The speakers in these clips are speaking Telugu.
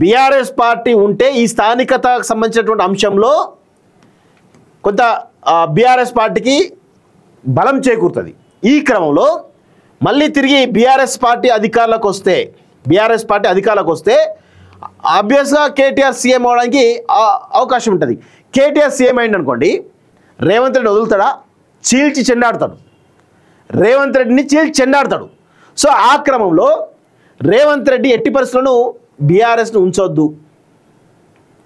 బీఆర్ఎస్ పార్టీ ఉంటే ఈ స్థానికతకు సంబంధించినటువంటి అంశంలో కొంత బీఆర్ఎస్ పార్టీకి బలం చేకూరుతుంది. ఈ క్రమంలో మళ్ళీ తిరిగి బీఆర్ఎస్ పార్టీ అధికారంలోకి వస్తే ఆబ్వియస్గా కేటీఆర్ సీఎం అవడానికి అవకాశం ఉంటుంది. కేటీఆర్ సీఎం అయింది అనుకోండి, రేవంత్ రెడ్డి వదులుతాడా? చీల్చి చెండాడుతాడు. రేవంత్ రెడ్డిని చీల్చి చెండాడుతాడు. సో ఆ క్రమంలో రేవంత్ రెడ్డి ఎట్టి పరిస్థితులను బీఆర్ఎస్ను ఉంచొద్దు.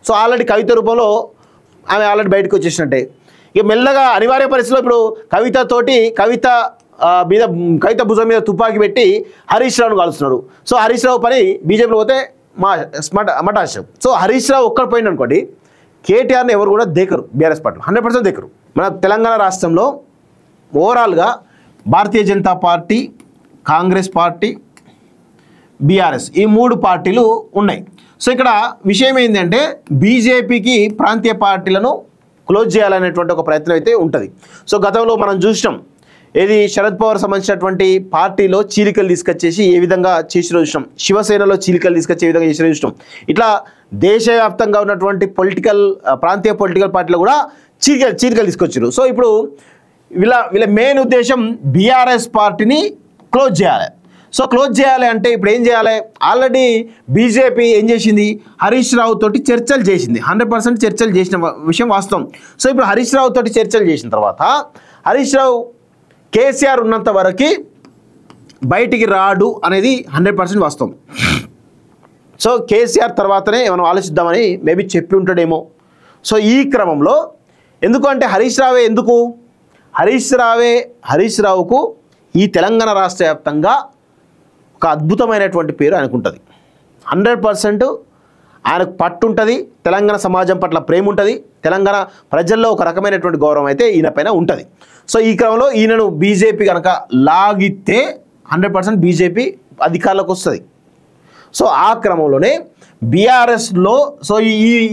సో ఆల్రెడీ కవిత రూపంలో ఆమె ఆల్రెడీ బయటకు వచ్చేసినట్టే. ఇక మెల్లగా అనివార్య పరిస్థితిలో ఇప్పుడు కవిత భుజం మీద తుపాకీ పెట్టి హరీష్ రావును కాలుస్తున్నారు. సో హరీష్ రావు పని బీజేపీలో పోతే మటాశం. సో హరీష్ రావు ఒక్కడ పోయింది అనుకోండి, కేటీఆర్ని ఎవరు కూడా దేకరు. BRS party 100% దేకరు. మన తెలంగాణ రాష్ట్రంలో ఓవరాల్గా Bharatiya Janata party, Congress party, BRS ఈ 3 పార్టీలు ఉన్నాయి. సో ఇక్కడ విషయం ఏంటంటే బీజేపీకి ప్రాంతీయ పార్టీలను క్లోజ్ చేయాలనేటువంటి ఒక ప్రయత్నం అయితే ఉంటుంది. సో గతంలో మనం చూసినాం, ఏది శరద్ పవార్ సంబంధించినటువంటి పార్టీలో చీలికలు తీసుకొచ్చేసి ఏ విధంగా చేసిన చూసినాం, శివసేనలో చీలికలు తీసుకొచ్చే విధంగా చేసిన చూసినాం. ఇట్లా దేశవ్యాప్తంగా ఉన్నటువంటి ప్రాంతీయ పొలిటికల్ పార్టీలు కూడా చీలికలు తీసుకొచ్చారు. సో ఇప్పుడు వీళ్ళ మెయిన్ ఉద్దేశం బీఆర్ఎస్ పార్టీని క్లోజ్ చేయాలి. సో క్లోజ్ చేయాలి అంటే ఇప్పుడు ఏం చేయాలి? ఆల్రెడీ బీజేపీ ఏం చేసింది? హరీష్ రావు తోటి చర్చలు చేసింది. 100% చర్చలు చేసిన విషయం వాస్తవం. సో ఇప్పుడు హరీష్ రావు తోటి చర్చలు చేసిన తర్వాత హరీష్ రావు కేసీఆర్ ఉన్నంత వరకు బయటికి రాడు అనేది 100% వాస్తవం. సో కేసీఆర్ తర్వాతనే ఏమైనా ఆలోచిద్దామని మేబీ చెప్పి ఉంటాడేమో. సో ఈ క్రమంలో ఎందుకంటే హరీష్ రావుకు ఈ తెలంగాణ రాష్ట్ర వ్యాప్తంగా ఒక అద్భుతమైనటువంటి పేరు ఆయనకుంటుంది. 100% ఆయనకు పట్టు ఉంటుంది. తెలంగాణ సమాజం పట్ల ప్రేమ ఉంటుంది. తెలంగాణ ప్రజల్లో ఒక రకమైనటువంటి గౌరవం అయితే ఈయన పైన ఉంటుంది. సో ఈ క్రమంలో ఈయనను బీజేపీ కనుక లాగితే 100% బీజేపీ అధికారంలోకి వస్తుంది. సో ఆ క్రమంలోనే బీఆర్ఎస్లో సో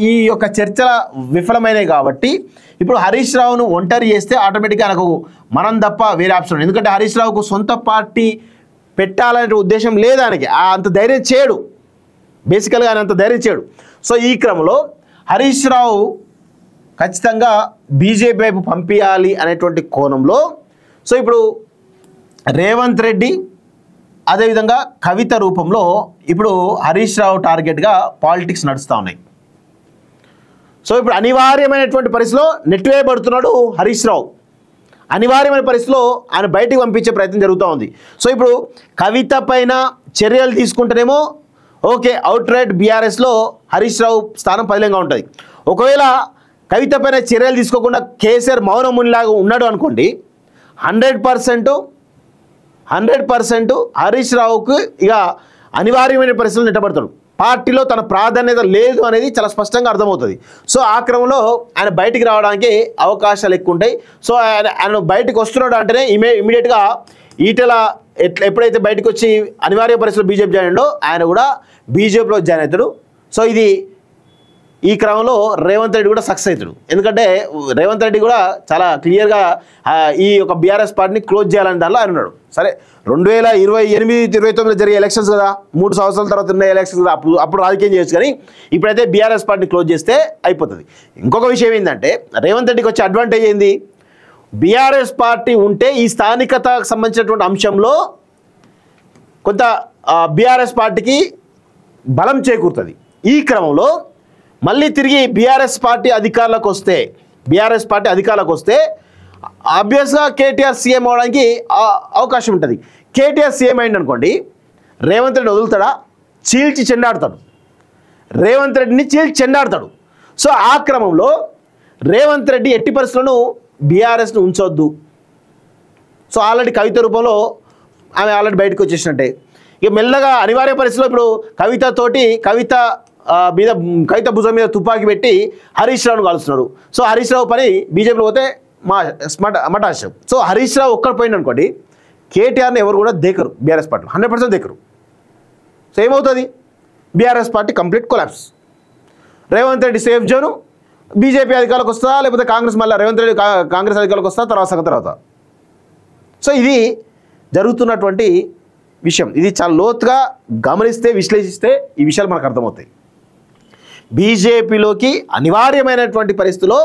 ఈ యొక్క చర్చల విఫలమైనవి కాబట్టి ఇప్పుడు హరీష్ రావును ఒంటరి చేస్తే ఆటోమేటిక్గా ఆయనకు మనం తప్ప వేరే ఆప్షన్ ఉంది. ఎందుకంటే హరీష్ రావుకు సొంత పార్టీ పెట్టాలనే ఉద్దేశం లేదు. ఆయనకి అంత ధైర్యం చేయడు. బేసికల్గా ఆయన అంత ధైర్యం చేయడు. సో ఈ క్రమంలో హరీష్ రావు ఖచ్చితంగా బీజేపీ వైపు పంపించాలి అనేటువంటి కోణంలో సో ఇప్పుడు రేవంత్ రెడ్డి అదేవిధంగా కవిత రూపంలో ఇప్పుడు హరీష్ రావు టార్గెట్గా పాలిటిక్స్ నడుస్తూ ఉన్నాయి. సో ఇప్పుడు అనివార్యమైనటువంటి పరిస్థితిలో నెట్టివేయబడుతున్నాడు హరీష్ రావు. అనివార్యమైన పరిస్థితిలో ఆయన బయటికి పంపించే ప్రయత్నం జరుగుతూ ఉంది. సో ఇప్పుడు కవిత పైన చర్యలు తీసుకుంటేనేమో ఓకే, అవుట్ రైట్ బీఆర్ఎస్లో హరీష్ రావు స్థానం పదిలంగా ఉంటుంది. ఒకవేళ కవిత పైన చర్యలు తీసుకోకుండా కేసీఆర్ మౌనమునిలాగా ఉన్నాడు అనుకోండి, 100% హరీష్ రావుకు ఇక అనివార్యమైన పరిస్థితులు నెట్టబడతాడు. పార్టీలో తన ప్రాధాన్యత లేదు అనేది చాలా స్పష్టంగా అర్థమవుతుంది. సో ఆ క్రమంలో ఆయన బయటికి రావడానికి అవకాశాలు ఎక్కువ ఉంటాయి. సో ఆయన బయటకు వస్తున్నాడు అంటేనే ఇమీడియట్గా ఈటెల ఎప్పుడైతే బయటకు వచ్చి అనివార్య పరిస్థితుల్లో బీజేపీ జాయిన్ అయ్యాడో ఆయన కూడా బీజేపీలో జాయిన్ అవుతాడు. సో ఈ క్రమంలో రేవంత్ రెడ్డి కూడా సక్సెస్ అవుతాడు. ఎందుకంటే రేవంత్ రెడ్డి కూడా చాలా క్లియర్గా ఈ యొక్క బీఆర్ఎస్ పార్టీని క్లోజ్ చేయాలని దానిలో ఆయన ఉన్నాడు. సరే 2028-29 జరిగే ఎలక్షన్స్ కదా, 3 సంవత్సరాల తర్వాత ఉన్న ఎలక్షన్స్ కదా, అప్పుడు రాజకీయం చేయొచ్చు. కానీ ఇప్పుడైతే బీఆర్ఎస్ పార్టీని క్లోజ్ చేస్తే అయిపోతుంది. ఇంకొక విషయం ఏంటంటే రేవంత్ రెడ్డికి వచ్చే అడ్వాంటేజ్ ఏంది? బీఆర్ఎస్ పార్టీ ఉంటే ఈ స్థానికతకు సంబంధించినటువంటి అంశంలో కొంత బీఆర్ఎస్ పార్టీకి బలం చేకూరుతుంది. ఈ క్రమంలో మళ్ళీ తిరిగి బీఆర్ఎస్ పార్టీ అధికారంలోకి వస్తే ఆబ్వియస్గా కేటీఆర్ సీఎం అవడానికి అవకాశం ఉంటుంది. కేటీఆర్ సీఎం అయింది అనుకోండి, రేవంత్ రెడ్డి వదులుతాడా? చీల్చి చెండాడుతాడు. సో ఆ క్రమంలో రేవంత్ రెడ్డి ఎట్టి పరిస్థితులను బీఆర్ఎస్ను ఉంచొద్దు. సో ఆల్రెడీ కవిత రూపంలో ఆమె ఆల్రెడీ బయటకు వచ్చేసినట్టే. ఇక మెల్లగా అనివార్య పరిస్థితిలో ఇప్పుడు కవిత భుజం మీద తుపాకీ పెట్టి హరీష్ రావును కాలుస్తున్నారు. సో హరీష్ రావు పని బీజేపీలో పోతే మటాశం. సో హరీష్ రావు ఒక్కడ పోయింది అనుకోండి, కేటీఆర్ని ఎవరు కూడా దేకరు. బీఆర్ఎస్ పార్టీ 100% దేకరు. సో ఏమవుతుంది? BRS party complete collapse. Revanth Reddy safe zone, BJP అధికారులకు వస్తా, లేకపోతే కాంగ్రెస్ మళ్ళీ రేవంత్ రెడ్డి కాంగ్రెస్ అధికారులకు వస్తా తర్వాత. సో ఇది జరుగుతున్నటువంటి విషయం. ఇది చాలా లోతుగా గమనిస్తే, విశ్లేషిస్తే ఈ విషయాలు మనకు అర్థమవుతాయి. బీజేపీలోకి అనివార్యమైనటువంటి పరిస్థితిలో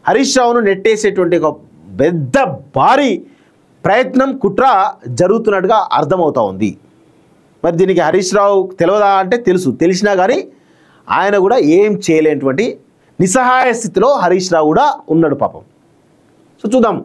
హరీష్ రావును నెట్టేసేటువంటి ఒక పెద్ద భారీ ప్రయత్నం కుట్ర జరుగుతున్నట్టుగా అర్థమవుతూ ఉంది. మరి దీనికి హరీష్ రావు తెలియదా అంటే తెలుసు, తెలిసినా కానీ ఆయన కూడా ఏం చేయలేనటువంటి నిస్సహాయ స్థితిలో హరీష్ రావు కూడా ఉన్నాడు పాపం. సో చూద్దాం